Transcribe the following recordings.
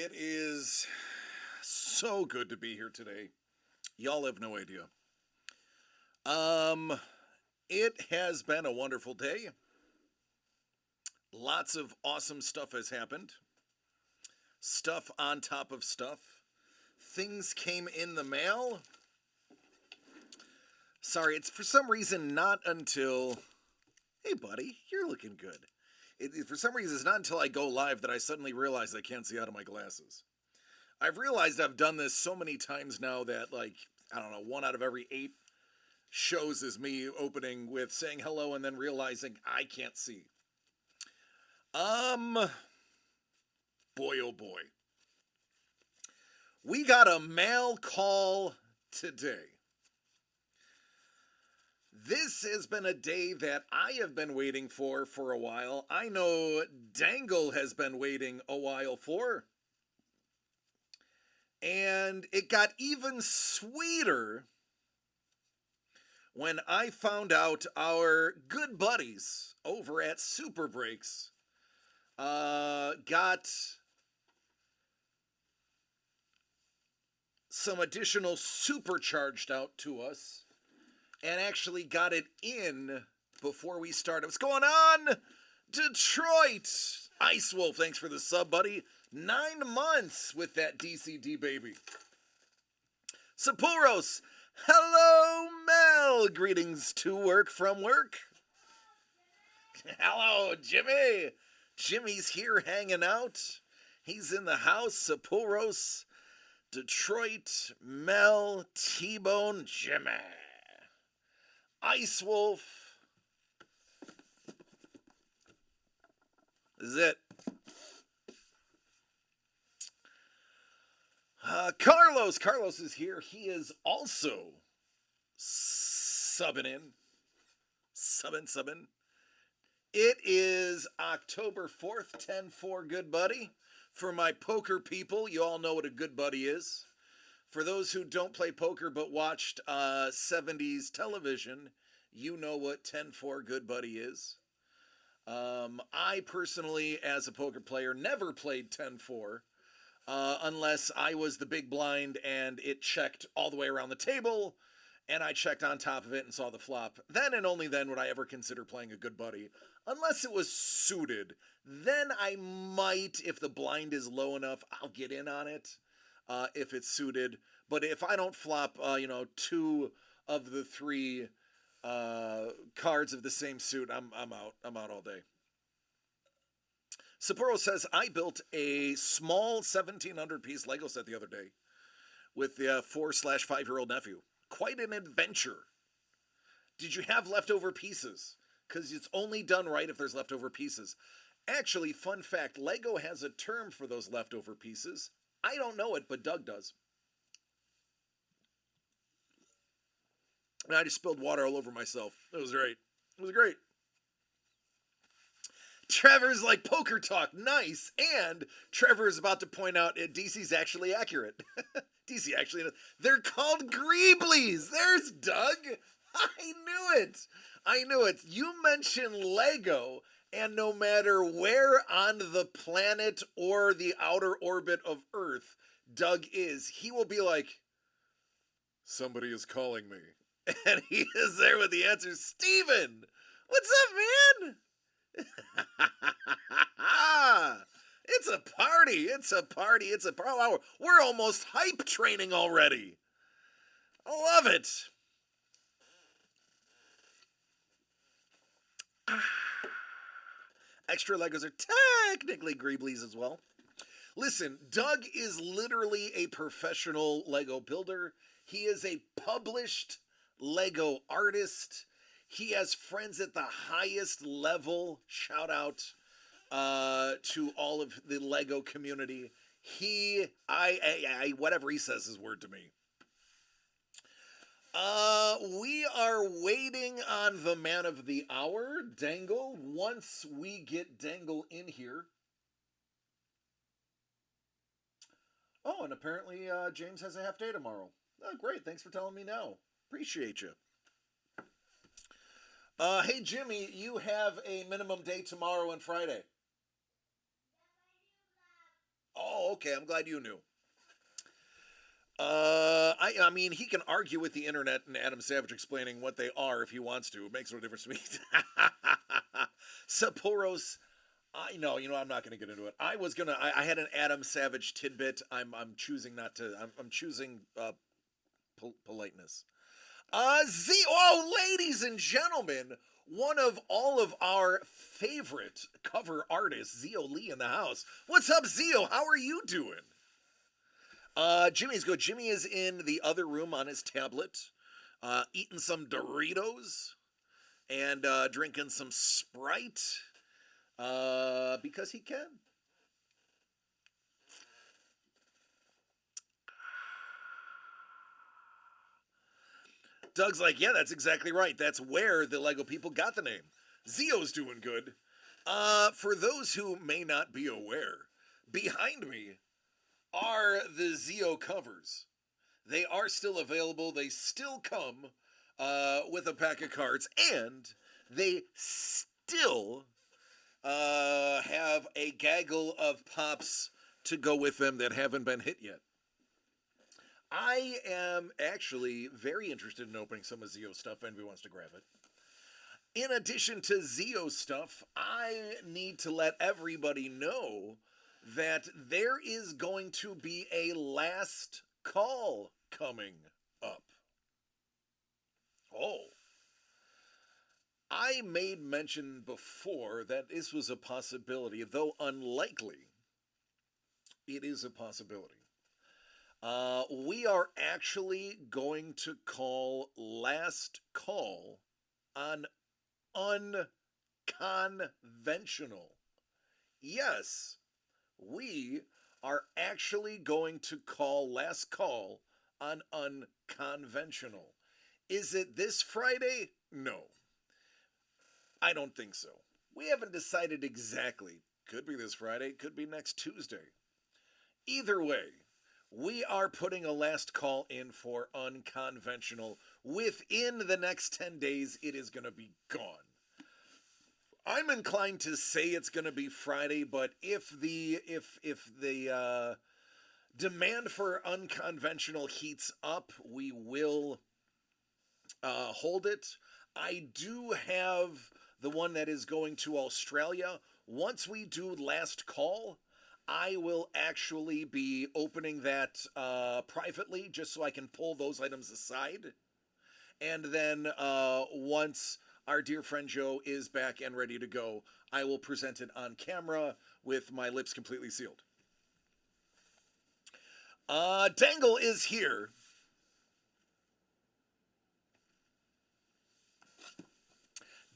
It is so good to be here today. Y'all have no idea. Um, it has been a wonderful day. Lots of awesome stuff has happened. Stuff on top of stuff. Things came in the mail. Sorry, it's for some reason not until. Hey, buddy, you're looking good. For some reason, it's not until I go live that I suddenly realize I can't see out of my glasses. I've realized I've done this so many times now that, like, I don't know, 1 out of every 8 shows is me opening with saying hello and then realizing I can't see. Boy, oh boy. We got a mail call today. This has been a day that I have been waiting for a while. I know Dangle has been waiting a while for. And it got even sweeter when I found out our good buddies over at Super Breaks got some additional supercharged out to us and actually got it in before we started. What's going on, Detroit? Ice Wolf, thanks for the sub, buddy. 9 months with that DCD baby. Sapuros, hello, Mel. Greetings to work from work. Hello, Jimmy. Jimmy's here hanging out. He's in the house. Sapuros, Detroit, Mel, T-Bone, Jimmy. Ice Wolf. This is it. Carlos is here. He is also subbing in. Subbing. It is October 4th, 10-4, good buddy. For my poker people, you all know what a good buddy is. For those who don't play poker but watched 70s television, you know what 10-4 good buddy is. I personally, as a poker player, never played 10-4. Unless I was the big blind and it checked all the way around the table and I checked on top of it and saw the flop. Then and only then would I ever consider playing a good buddy. Unless it was suited. Then I might, if the blind is low enough, I'll get in on it if it's suited. But if I don't flop, 2 of the 3 cards of the same suit, I'm out. I'm out all day. Sapporo says, I built a small 1,700 piece Lego set the other day with the 4/5-year-old nephew. Quite an adventure. Did you have leftover pieces? Because it's only done right if there's leftover pieces. Actually, fun fact, Lego has a term for those leftover pieces. I don't know it, but Doug does. And I just spilled water all over myself. It was great. It was great. Trevor's like, poker talk, nice. And Trevor is about to point out DC's actually accurate. DC actually, they're called Greeblies. There's Doug. I knew it. You mentioned Lego, and no matter where on the planet or the outer orbit of Earth Doug is, he will be like, somebody is calling me. And he is there with the answer, Steven, what's up, man? It's a party. We're almost hype training already. I love it. Extra Legos are technically Greeblies as well. Listen, Doug is literally a professional Lego builder. He is a published Lego artist. He has friends at the highest level. Shout out to all of the Lego community. Whatever he says is word to me. We are waiting on the man of the hour, Dangle. Once we get Dangle in here. Oh, and apparently James has a half day tomorrow. Oh, great. Thanks for telling me now. Appreciate you. Hey, Jimmy, you have a minimum day tomorrow and Friday. Oh, Okay, I'm glad you knew. I mean, he can argue with the internet and Adam Savage explaining what they are if he wants to. It makes no difference to me. Sapporos. I know, I'm not going to get into it. I had an Adam Savage tidbit. I'm choosing not to. I'm choosing politeness. Ladies and gentlemen, one of all of our favorite cover artists, Zio Lee, in the house. What's up, Zio? How are you doing? Jimmy's good. Jimmy is in the other room on his tablet, eating some Doritos and drinking some Sprite, because he can. Doug's like, yeah, that's exactly right. That's where the Lego people got the name. Zio's doing good. For those who may not be aware, behind me are the Zio covers. They are still available. They still come with a pack of cards, and they still have a gaggle of pops to go with them that haven't been hit yet. I am actually very interested in opening some of Zio stuff. If anybody wants to grab it. In addition to Zio stuff, I need to let everybody know that there is going to be a last call coming up. Oh. I made mention before that this was a possibility, though unlikely. It is a possibility. We are actually going to call last call on unconventional. Yes, we are actually going to call last call on unconventional. Is it this Friday? No. I don't think so. We haven't decided exactly. Could be this Friday, could be next Tuesday. Either way, we are putting a last call in for unconventional. Within the next 10 days, it is going to be gone. I'm inclined to say it's going to be Friday, but if the demand for unconventional heats up, we will hold it. I do have the one that is going to Australia. Once we do last call, I will actually be opening that privately just so I can pull those items aside. And then once our dear friend Joe is back and ready to go, I will present it on camera with my lips completely sealed. Dangle is here.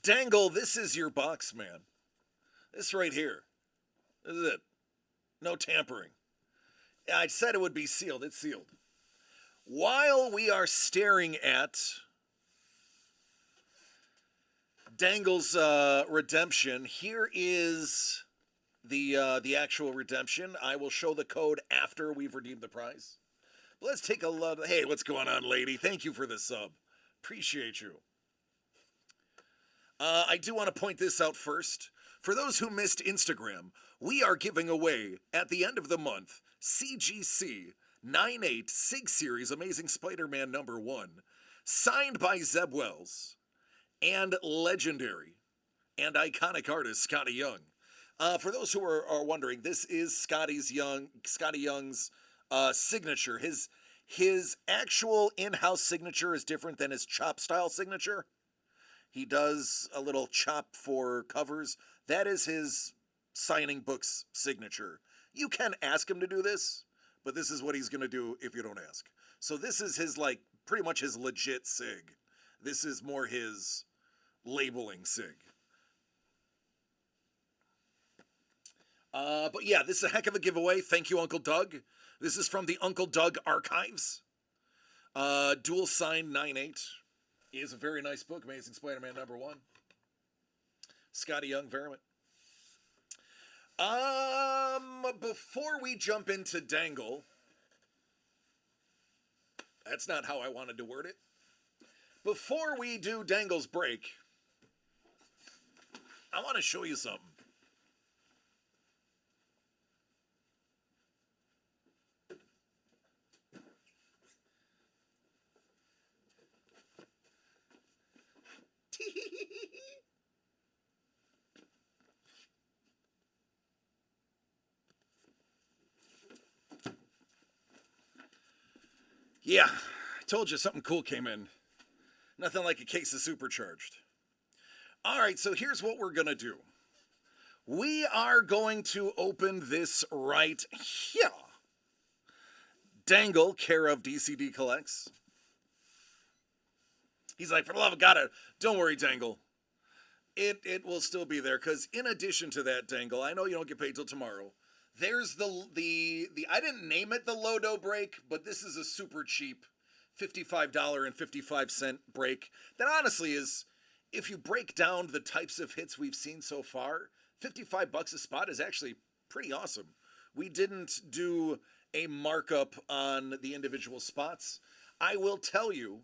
Dangle, this is your box, man. This right here. This is it. No tampering. I said it would be sealed. It's sealed. While we are staring at Dangle's redemption, here is the actual redemption. I will show the code after we've redeemed the prize. But let's take a look. Hey, what's going on, lady? Thank you for the sub. Appreciate you. I do want to point this out first. For those who missed Instagram, we are giving away, at the end of the month, CGC 98 Sig Series Amazing Spider-Man #1, signed by Zeb Wells, and legendary and iconic artist Scotty Young. For those who are wondering, this is Scotty Young's signature. His actual in-house signature is different than his chop style signature. He does a little chop for covers. That is his signing books signature. You can ask him to do this, but this is what he's going to do if you don't ask. So this is his, pretty much his legit sig. This is more his labeling sig. But yeah, this is a heck of a giveaway. Thank you, Uncle Doug. This is from the Uncle Doug Archives. Dual Sign 98 is a very nice book. Amazing Spider-Man #1. Scotty Young, Veriment. Before we jump into Dangle, that's not how I wanted to word it. Before we do Dangle's break, I want to show you something. Yeah, I told you something cool came in. Nothing like a case of supercharged. All right, so here's what we're going to do. We are going to open this right here. Dangle, care of DCD Collects. He's like, for the love of God, don't worry, Dangle. It will still be there, because in addition to that, Dangle, I know you don't get paid till tomorrow. There's the I didn't name it the Lodo break, but this is a super cheap $55.55 break that honestly is, if you break down the types of hits we've seen so far, $55 a spot is actually pretty awesome. We didn't do a markup on the individual spots. I will tell you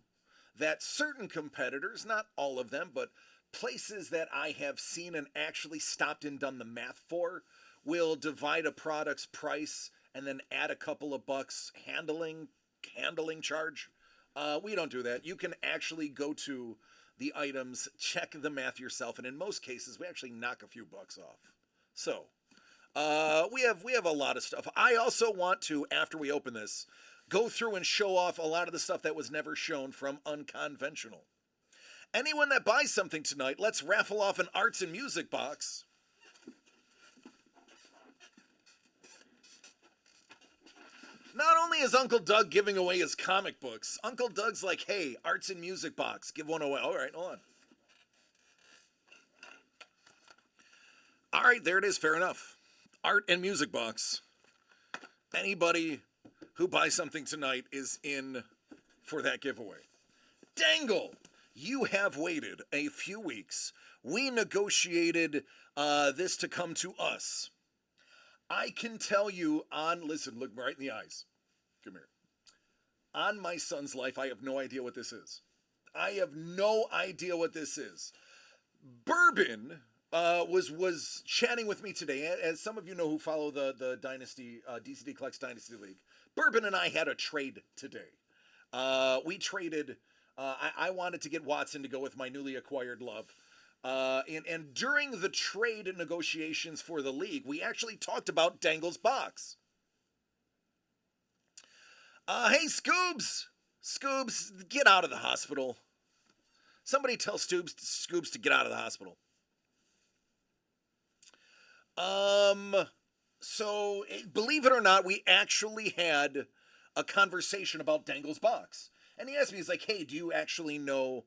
that certain competitors, not all of them, but places that I have seen and actually stopped and done the math for, will divide a product's price and then add a couple of bucks handling charge. We don't do that. You can actually go to the items, check the math yourself, and in most cases, we actually knock a few bucks off. So, we have a lot of stuff. I also want to, after we open this, go through and show off a lot of the stuff that was never shown from Unconventional. Anyone that buys something tonight, let's raffle off an arts and music box. Not only is Uncle Doug giving away his comic books, Uncle Doug's like, hey, arts and music box, give one away. All right, hold on. All right, there it is, fair enough. Art and music box. Anybody who buys something tonight is in for that giveaway. Dangle, you have waited a few weeks. We negotiated this to come to us. I can tell you listen, look me right in the eyes. Come here. On my son's life, I have no idea what this is. I have no idea what this is. Bourbon was chatting with me today, as some of you know who follow the Dynasty, DCD Collects Dynasty League. Bourbon and I had a trade today. We traded, I wanted to get Watson to go with my newly acquired love. And during the trade negotiations for the league, we actually talked about Dangle's box. Hey, Scoobs! Scoobs, get out of the hospital. Somebody tell Scoobs to get out of the hospital. So, believe it or not, we actually had a conversation about Dangle's box. And he asked me, he's like, hey, do you actually know...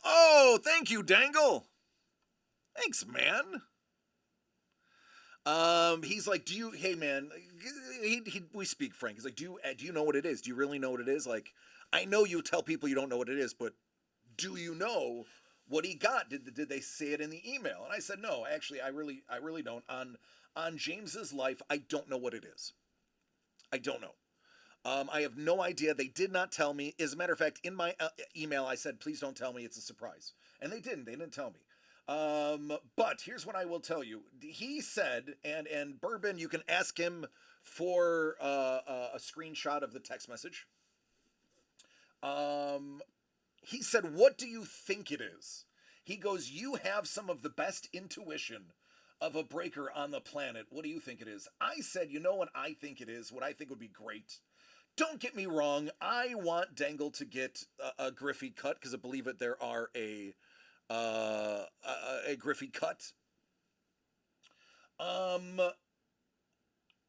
Oh, thank you, Dangle! Thanks, man. He's like, hey man, we speak frank. He's like, do you know what it is? Do you really know what it is? Like, I know you tell people you don't know what it is, but do you know what he got? Did they say it in the email? And I said, no, actually, I really don't. On James's life, I don't know what it is. I don't know. I have no idea. They did not tell me. As a matter of fact, in my email, I said, please don't tell me. It's a surprise. And they didn't. They didn't tell me. But here's what I will tell you. He said, and Bourbon, you can ask him for a screenshot of the text message. He said, what do you think it is? He goes, you have some of the best intuition of a breaker on the planet. What do you think it is? I said, you know what I think it is? What I think would be great. Don't get me wrong. I want Dangle to get a Griffey cut, because I believe it there are a Griffey cut.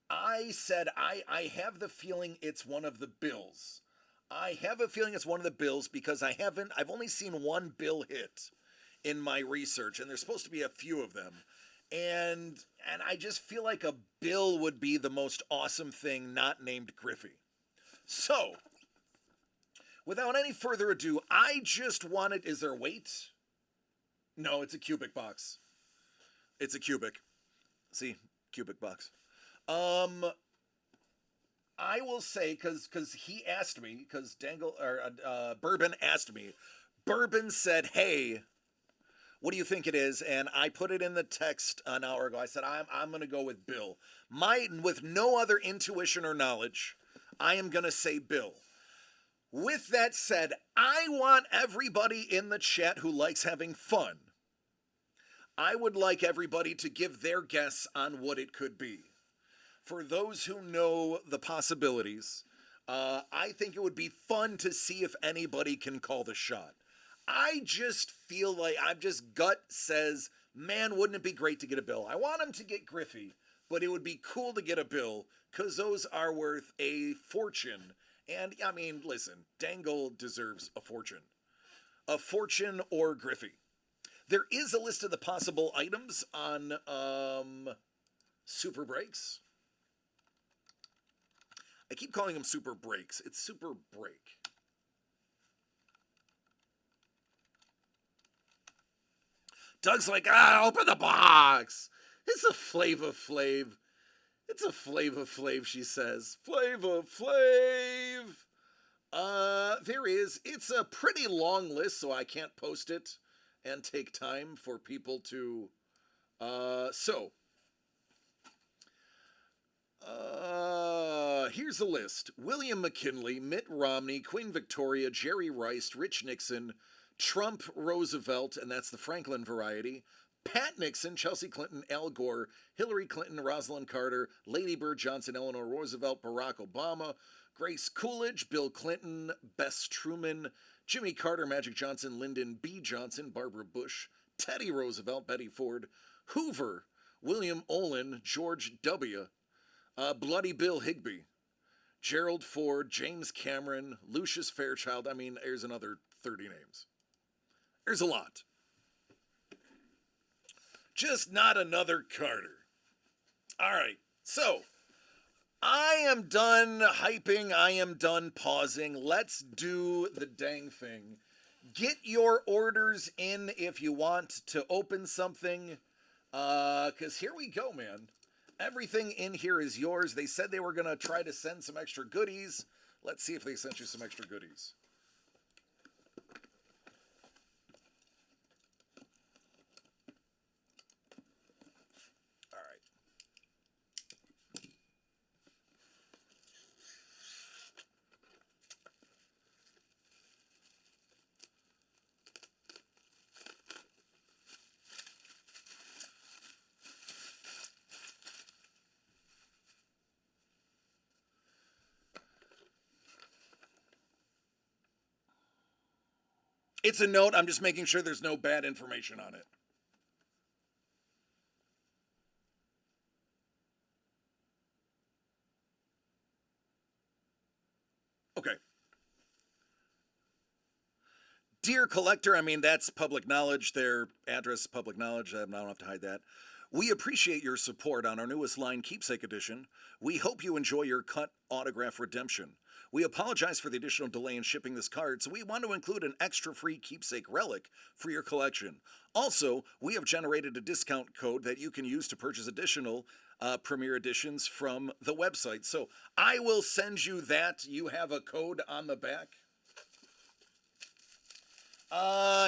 I said I have the feeling it's one of the Bills. I have a feeling it's one of the Bills because I've only seen one Bill hit in my research, and there's supposed to be a few of them. And I just feel like a Bill would be the most awesome thing not named Griffey. So, without any further ado, I just wanted, is there weight? No, it's a cubic box. It's a cubic. See, cubic box. I will say, because he asked me, because Bourbon asked me. Bourbon said, hey, what do you think it is? And I put it in the text an hour ago. I said, I'm going to go with Bill. With no other intuition or knowledge, I am going to say Bill. With that said, I want everybody in the chat who likes having fun. I would like everybody to give their guess on what it could be. For those who know the possibilities, I think it would be fun to see if anybody can call the shot. I just feel like gut says, man, wouldn't it be great to get a bill? I want him to get Griffey, but it would be cool to get a bill because those are worth a fortune. And I mean, listen, Dangle deserves a fortune. A fortune or Griffey. There is a list of the possible items on Super Breaks. I keep calling them Super Breaks. It's Super Break. Doug's like, open the box. It's a Flava Flav. It's a Flava Flav, she says. Flava Flav. There is. It's a pretty long list, so I can't post it and take time for people to, here's a list. William McKinley, Mitt Romney, Queen Victoria, Jerry Rice, Rich Nixon, Trump, Roosevelt, and that's the Franklin variety, Pat Nixon, Chelsea Clinton, Al Gore, Hillary Clinton, Rosalind Carter, Lady Bird Johnson, Eleanor Roosevelt, Barack Obama, Grace Coolidge, Bill Clinton, Bess Truman, Jimmy Carter, Magic Johnson, Lyndon B. Johnson, Barbara Bush, Teddy Roosevelt, Betty Ford, Hoover, William Olin, George W., Bloody Bill Higbee, Gerald Ford, James Cameron, Lucius Fairchild. I mean, there's another 30 names. There's a lot. Just not another Carter. All right, so I am done hyping. I am done pausing. Let's do the dang thing. Get your orders in if you want to open something. Because here we go, man. Everything in here is yours. They said they were going to try to send some extra goodies. Let's see if they sent you some extra goodies. All right. It's a note. I'm just making sure there's no bad information on it. Okay. Dear collector, I mean, that's public knowledge. Their address is public knowledge. I don't have to hide that. We appreciate your support on our newest line, Keepsake Edition. We hope you enjoy your cut autograph redemption. We apologize for the additional delay in shipping this card, so we want to include an extra free keepsake relic for your collection. Also, we have generated a discount code that you can use to purchase additional premiere editions from the website. So I will send you that. You have a code on the back.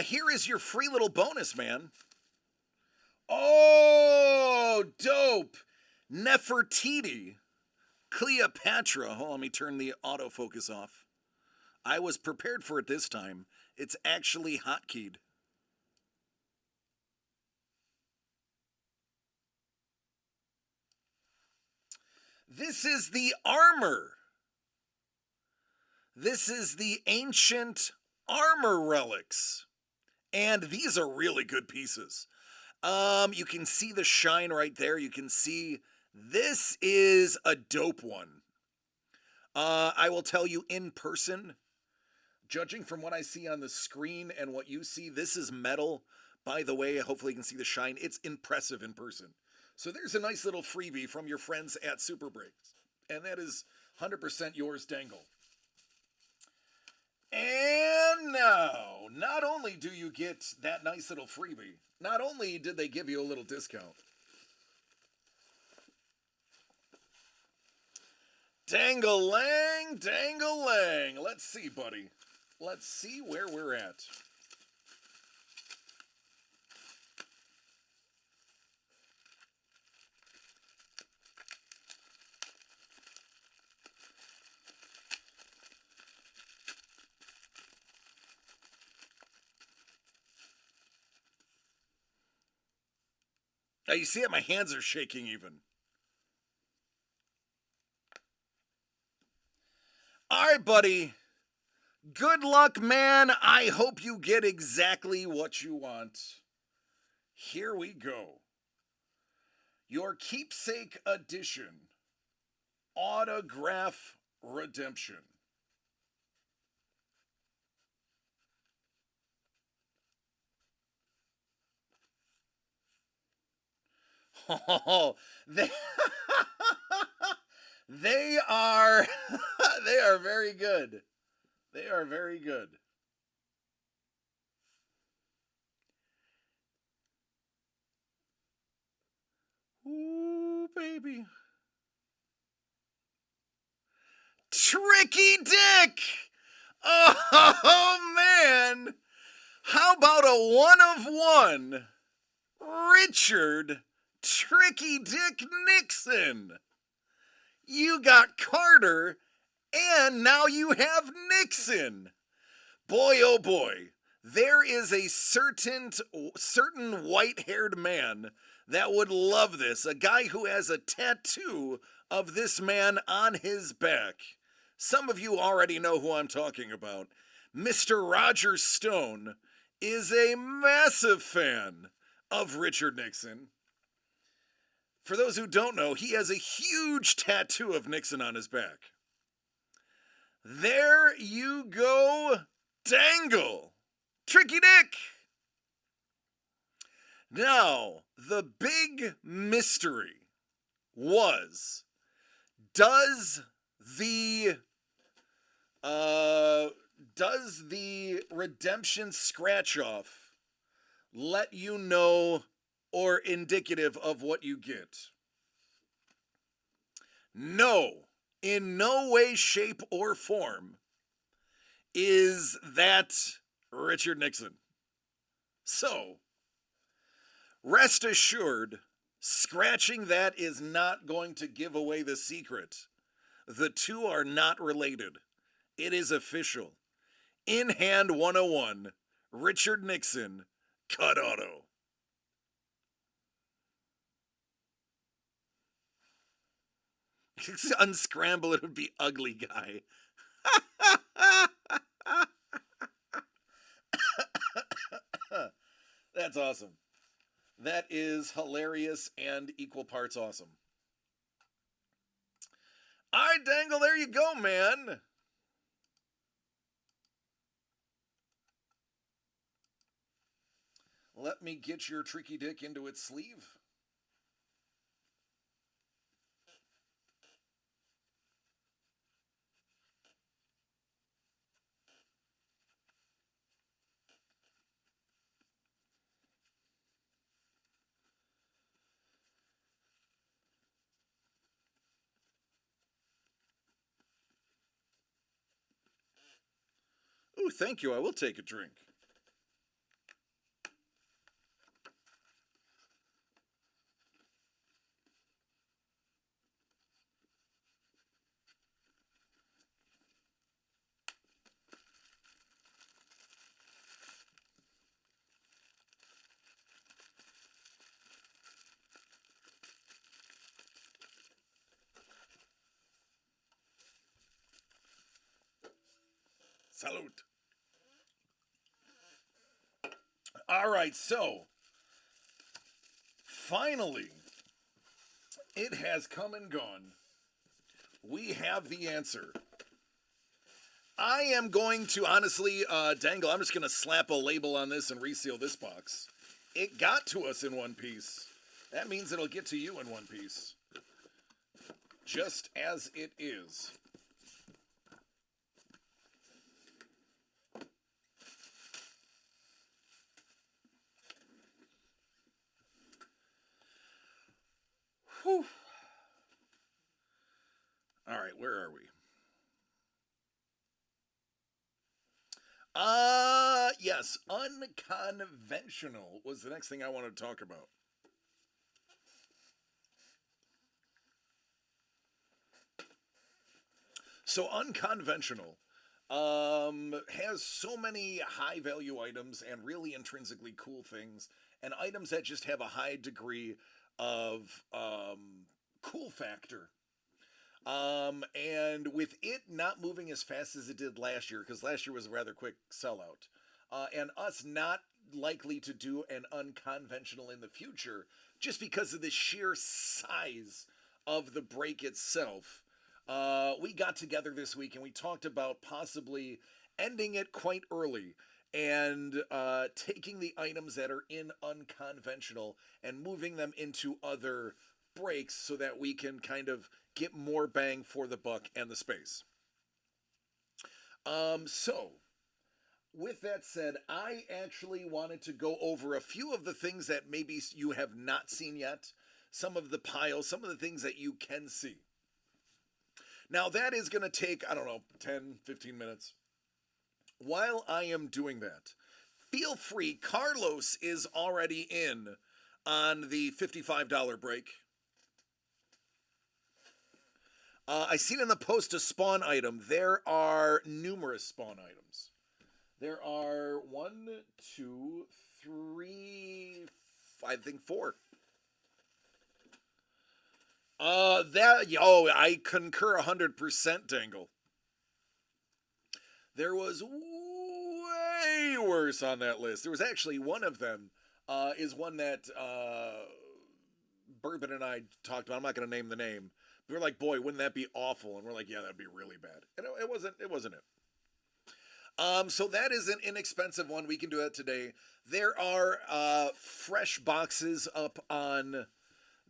Here is your free little bonus, man. Oh, dope. Nefertiti. Cleopatra. Hold on, let me turn the autofocus off. I was prepared for it this time. It's actually hotkeyed. This is the armor. This is the ancient armor relics. And these are really good pieces. You can see the shine right there. You can see this is a dope one. I will tell you in person, judging from what I see on the screen and what you see, this is metal. By the way, hopefully you can see the shine. It's impressive in person. So there's a nice little freebie from your friends at Super Breaks. And that is 100% yours, Dangle. And now, not only do you get that nice little freebie, not only did they give you a little discount. Dang-a-lang, dang-a-lang. Let's see, buddy. Let's see where we're at. Now you see it, my hands are shaking even. All right, buddy. Good luck, man. I hope you get exactly what you want. Here we go. Your keepsake edition autograph redemption. Oh, they, they are they are very good. They are very good. Ooh, baby. Tricky Dick! Oh, man! How about a one of one? Richard Tricky Dick Nixon! You got Carter, and now you have Nixon! Boy, oh boy, there is a certain white-haired man that would love this. A guy who has a tattoo of this man on his back. Some of you already know who I'm talking about. Mr. Roger Stone is a massive fan of Richard Nixon. For those who don't know, he has a huge tattoo of Nixon on his back. There you go, Dangle! Tricky Dick! Now, the big mystery was, does the redemption scratch off let you know or indicative of what you get? No, in no way, shape, or form is that Richard Nixon. So, rest assured, scratching that is not going to give away the secret. The two are not related. It is official. In hand 101, Richard Nixon, cut auto. Unscramble it would be ugly guy. That's awesome. That is hilarious and equal parts awesome. All right, Dangle, there you go, man. Let me get your tricky dick into its sleeve. Ooh, thank you. I will take a drink. Salute. All right, so finally, it has come and gone. We have the answer. I am going to honestly, Dangle, I'm just going to slap a label on this and reseal this box. It got to us in one piece. That means it'll get to you in one piece. Just as it is. Whew. All right, where are we? Yes, unconventional was the next thing I wanted to talk about. So unconventional has so many high value items and really intrinsically cool things, and items that just have a high degree of cool factor. And with it not moving as fast as it did last year, because last year was a rather quick sellout, and us not likely to do an unconventional in the future, just because of the sheer size of the break itself, we got together this week and we talked about possibly ending it quite early and taking the items that are in unconventional and moving them into other breaks so that we can kind of get more bang for the buck and the space. So, with that said, I actually wanted to go over a few of the things that maybe you have not seen yet, some of the piles, some of the things that you can see. Now, that is going to take, I don't know, 10, 15 minutes. While I am doing that, feel free. Carlos is already in on the $55 break. I seen in the post a spawn item. There are numerous spawn items. There are one, two, three, I think four. I concur 100%, Dangle. There was way worse on that list. There was actually one of them is one that Bourbon and I talked about. I'm not going to name the name. We were like, boy, wouldn't that be awful? And we're like, yeah, that'd be really bad. And it wasn't. It wasn't it. So that is an inexpensive one. We can do that today. There are fresh boxes up on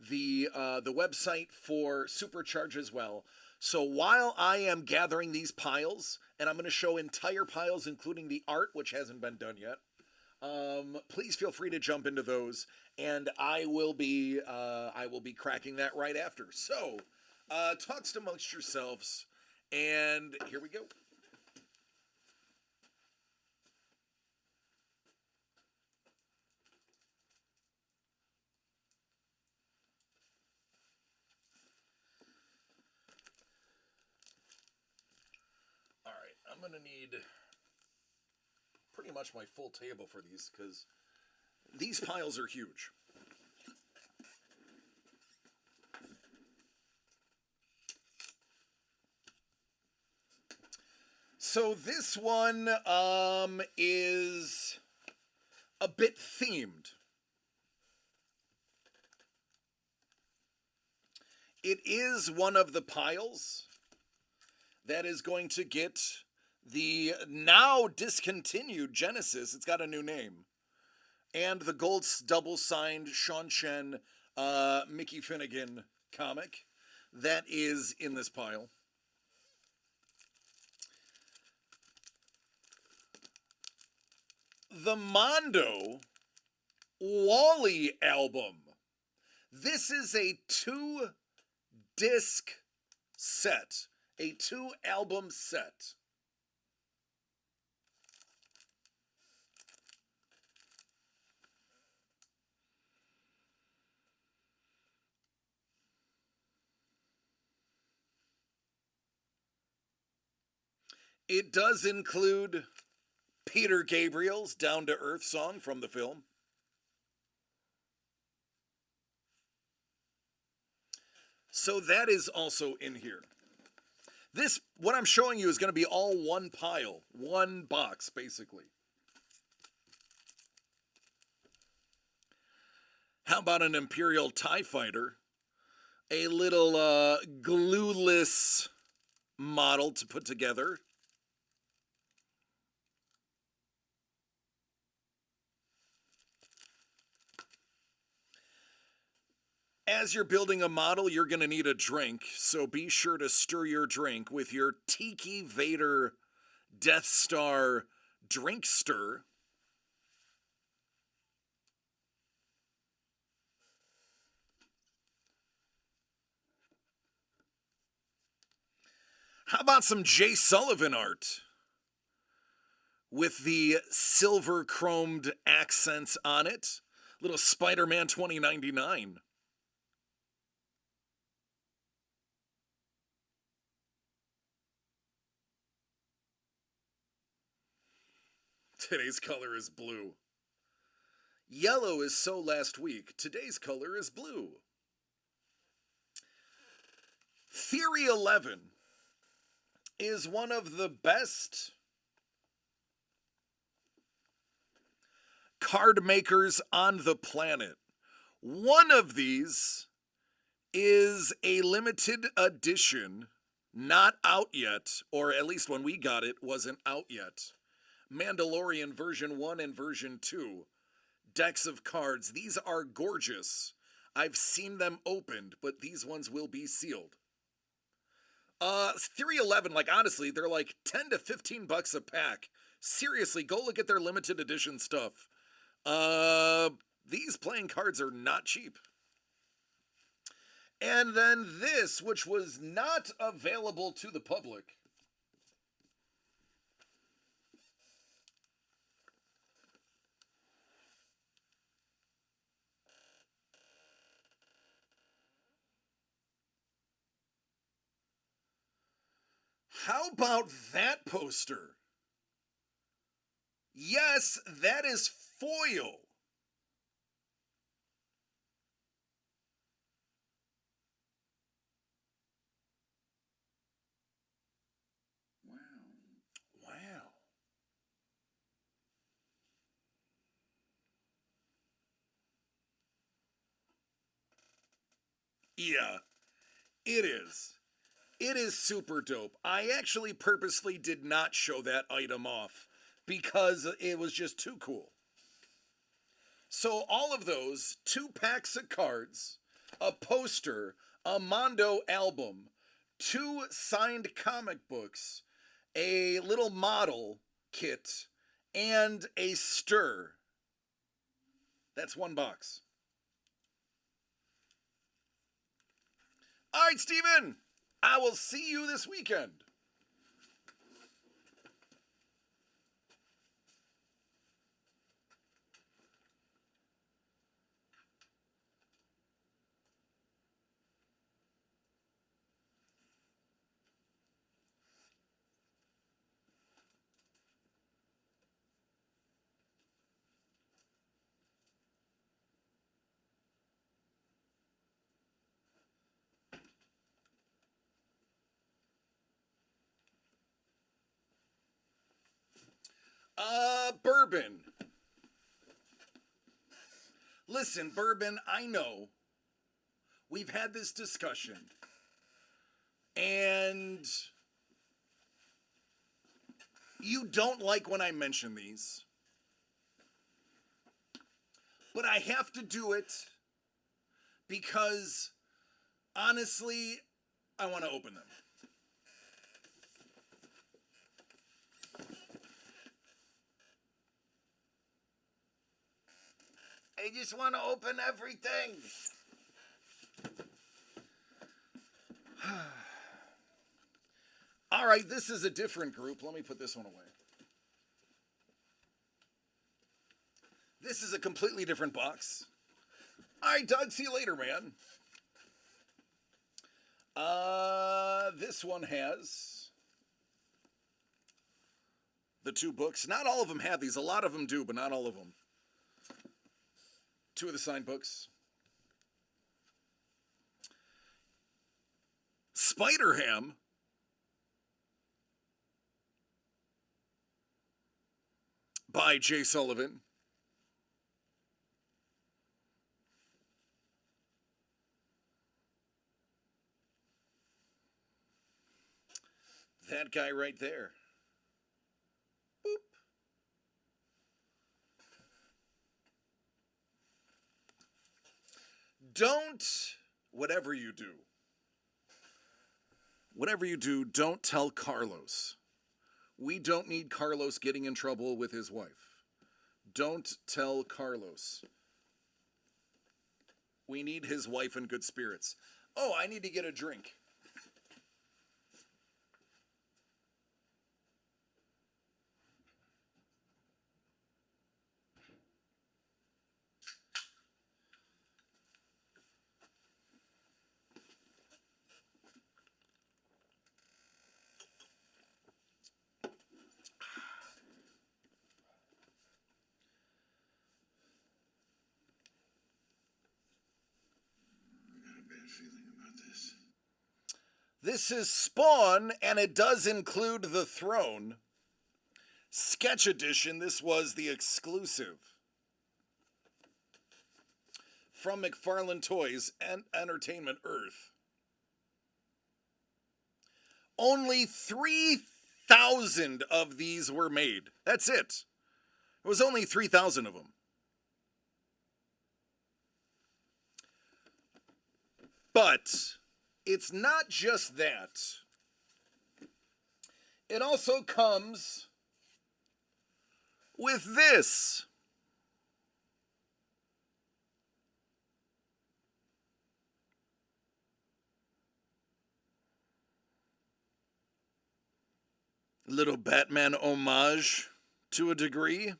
the website for Supercharge as well. So while I am gathering these piles, and I'm going to show entire piles, including the art, which hasn't been done yet, please feel free to jump into those, and I will be cracking that right after. So, talks amongst yourselves, and here we go. All right, I'm gonna need pretty much my full table for these because these piles are huge. So this one is a bit themed. It is one of the piles that is going to get the now discontinued Genesis. It's got a new name. And the gold double signed Sean Chen Mickey Finnegan comic that is in this pile. The Mondo Wally album. This is a 2-disc set, a 2-album set. It does include Peter Gabriel's Down to Earth song from the film. So that is also in here. This, what I'm showing you, is going to be all one pile, one box, basically. How about an Imperial TIE Fighter? A little glueless model to put together. As you're building a model, you're going to need a drink, so be sure to stir your drink with your Tiki Vader Death Star drink stir. How about some Jay Sullivan art with the silver chromed accents on it? Little Spider-Man 2099. Today's color is blue. Yellow is so last week. Today's color is blue. Theory 11 is one of the best card makers on the planet. One of these is a limited edition, not out yet, or at least when we got it, wasn't out yet. Mandalorian version 1 and version 2 decks of cards. These are gorgeous. I've seen them opened, but these ones will be sealed. Theory 11, like honestly, they're like 10 to 15 bucks a pack. Seriously, go look at their limited edition stuff. These playing cards are not cheap. And then this, which was not available to the public. How about that poster? Yes, that is foil. Wow. Yeah, it is. It is super dope. I actually purposely did not show that item off because it was just too cool. So, all of those, 2 packs of cards, a poster, a Mondo album, 2 signed comic books, a little model kit, and a stir. That's 1 box. All right, Steven, I will see you this weekend. Bourbon. Listen, Bourbon, I know we've had this discussion, and you don't like when I mention these, but I have to do it because honestly, I want to open them. I just want to open everything. All right, this is a different group. Let me put this one away. This is a completely different box. All right, Doug, see you later, man. This one has the 2 books. Not all of them have these. A lot of them do, but not all of them. 2 of the signed books. Spider-Ham. By Jay Sullivan. That guy right there. Boop. Don't, whatever you do, don't tell Carlos. We don't need Carlos getting in trouble with his wife. Don't tell Carlos. We need his wife in good spirits. Oh, I need to get a drink. This is Spawn, and it does include the throne. Sketch edition, this was the exclusive. From McFarlane Toys and Entertainment Earth. Only 3,000 of these were made. That's it. It was only 3,000 of them. But it's not just that. It also comes with this. Little Batman homage to a degree.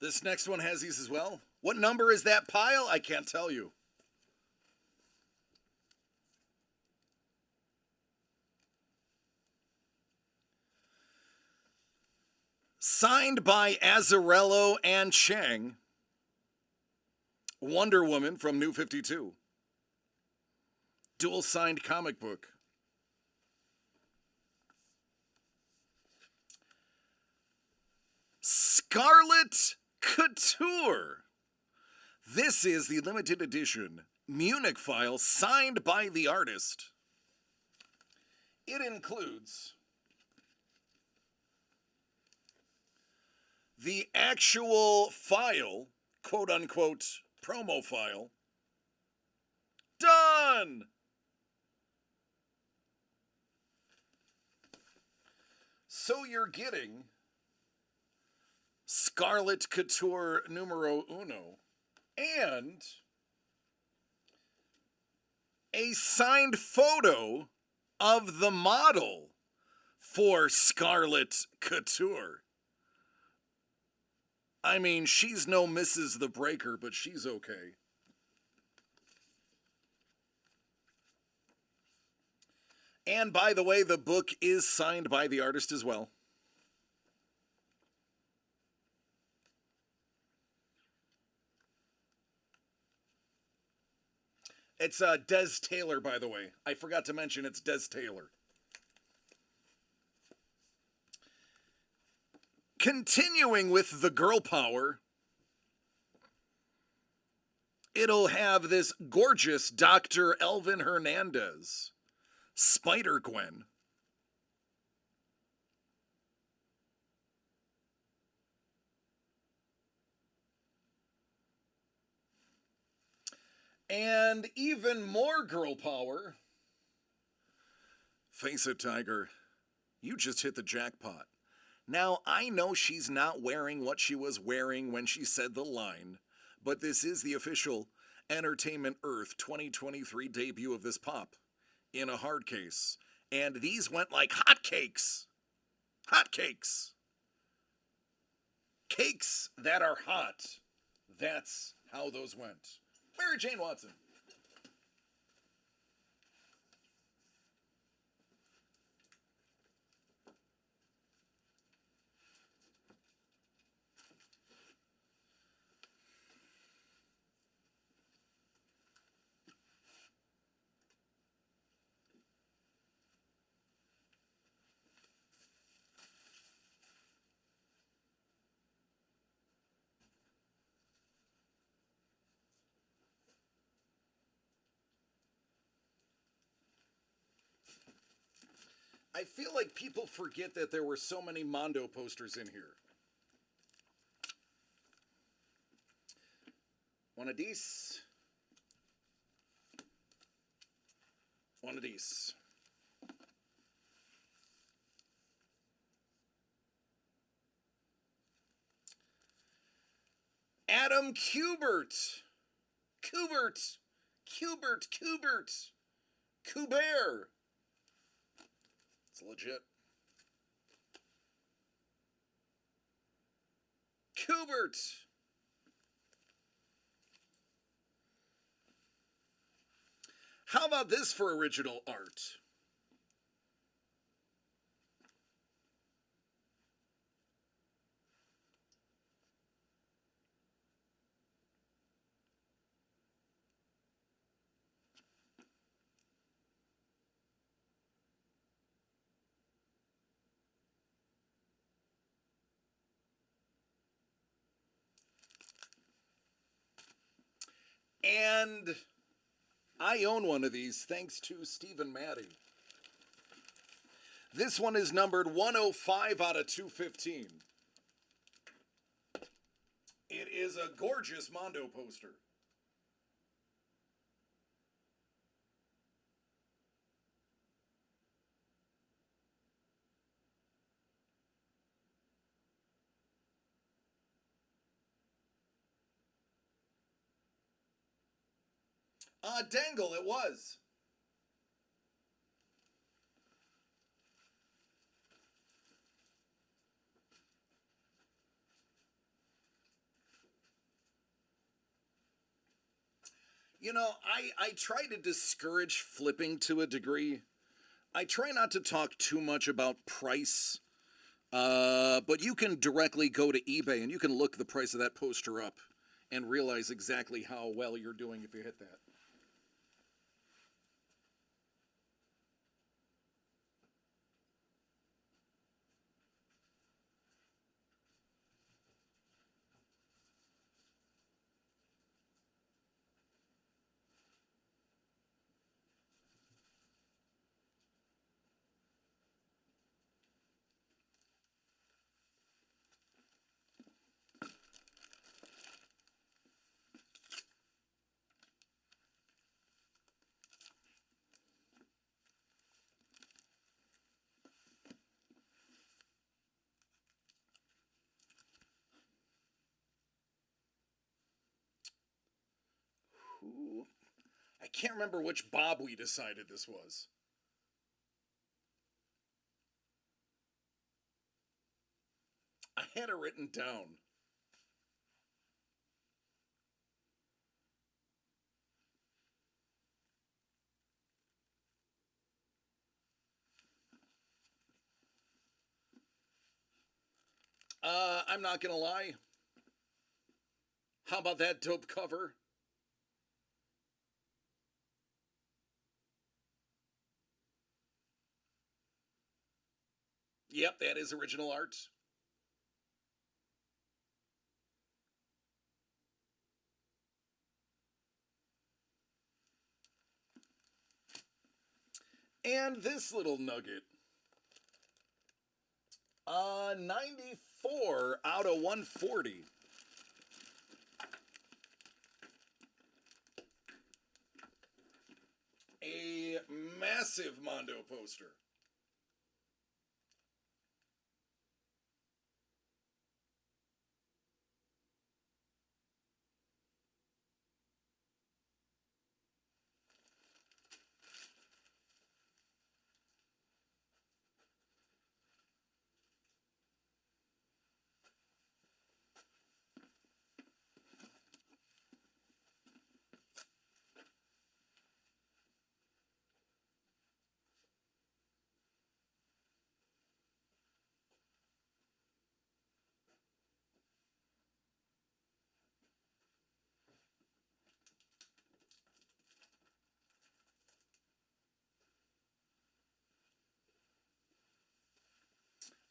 This next one has these as well. What number is that pile? I can't tell you. Signed by Azzarello and Chang. Wonder Woman from New 52. Dual signed comic book. Scarlet Couture. This is the limited edition Munich file signed by the artist. It includes the actual file, quote unquote, promo file. Done! So you're getting Scarlet Couture numero uno and a signed photo of the model for Scarlet Couture. I mean, she's no Mrs. the Breaker, but she's okay. And by the way, the book is signed by the artist as well. It's Des Taylor, by the way. I forgot to mention it's Des Taylor. Continuing with the girl power, it'll have this gorgeous Dr. Elvin Hernandez, Spider-Gwen. And even more girl power. Face it, Tiger. You just hit the jackpot. Now, I know she's not wearing what she was wearing when she said the line, but this is the official Entertainment Earth 2023 debut of this pop in a hard case. And these went like hotcakes. Hotcakes. Cakes that are hot. That's how those went. Mary Jane Watson. I feel like people forget that there were so many Mondo posters in here. One of these. One of these. Adam Kubert. Kubert. Kubert. Kubert. Kubert. It's legit. Kubert. How about this for original art? And I own one of these thanks to Stephen Maddie. This one is numbered 105 out of 215. It is a gorgeous Mondo poster. Dangle, it was. You know, I try to discourage flipping to a degree. I try not to talk too much about price, but you can directly go to eBay and you can look the price of that poster up and realize exactly how well you're doing if you hit that. Ooh, I can't remember which Bob we decided this was. I had it written down. I'm not gonna lie. How about that dope cover? Yep, that is original art. And this little nugget. 94 out of 140. A massive Mondo poster.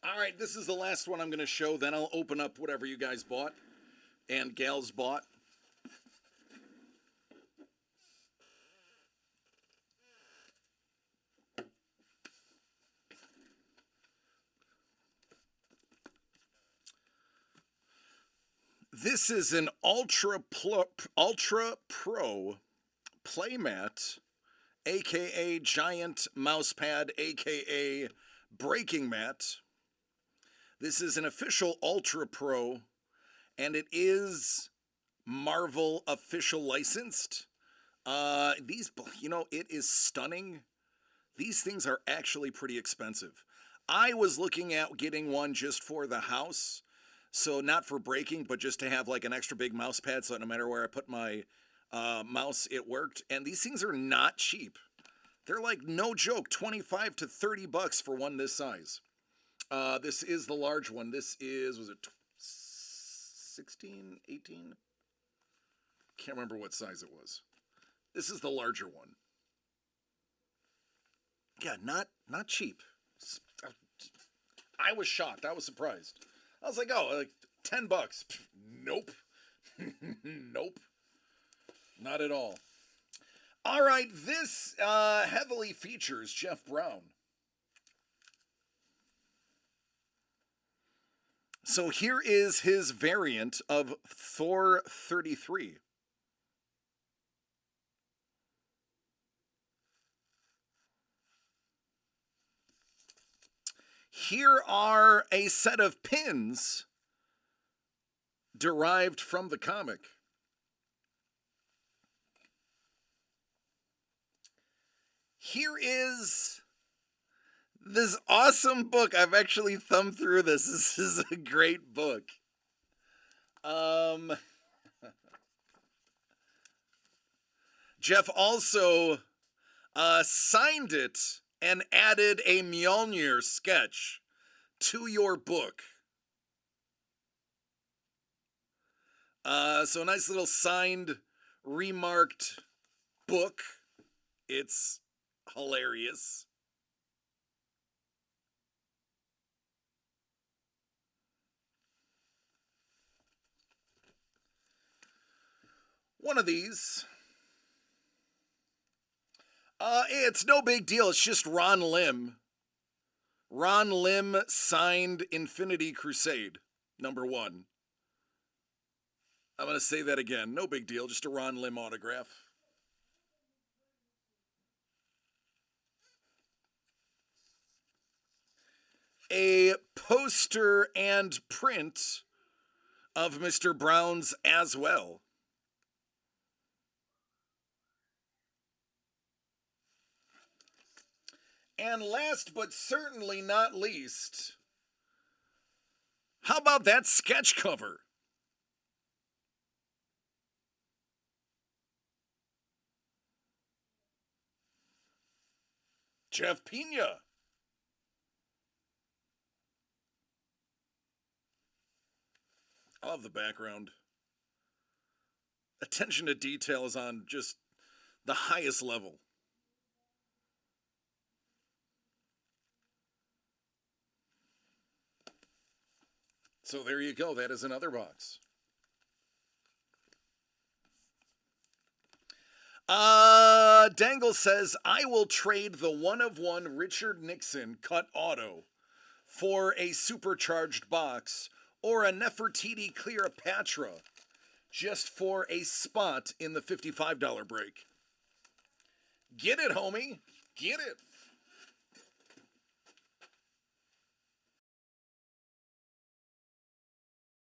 All right, this is the last one I'm going to show. Then I'll open up whatever you guys bought and gals bought. This is an Ultra Pro playmat, aka giant mouse pad, aka breaking mat. This is an official Ultra Pro, and it is Marvel official licensed. These, it is stunning. These things are actually pretty expensive. I was looking at getting one just for the house, so not for breaking, but just to have like an extra big mouse pad, so that no matter where I put my mouse, it worked. And these things are not cheap. They're like, no joke, 25 to 30 bucks for one this size. This is the large one. This is, was it 16, 18? Can't remember what size it was. This is the larger one. Yeah, not cheap. I was shocked. I was surprised. I was like, oh, like 10 bucks. Nope. Nope. Not at all. All right, this heavily features Jeff Brown. So here is his variant of Thor 33. Here are a set of pins derived from the comic. Here is this awesome book. I've actually thumbed through this. This is a great book. Jeff also signed it and added a Mjolnir sketch to your book. So a nice little signed, remarked book. It's hilarious. One of these. It's no big deal. It's just Ron Lim. Ron Lim signed Infinity Crusade, #1. I'm going to say that again. No big deal. Just a Ron Lim autograph. A poster and print of Mr. Brown's as well. And last but certainly not least, how about that sketch cover? Jeff Pena. I love the background. Attention to detail is on just the highest level. So there you go. That is another box. Dangle says, I will trade the 1/1 Richard Nixon cut auto for a supercharged box or a Nefertiti Cleopatra just for a spot in the $55 break. Get it, homie. Get it.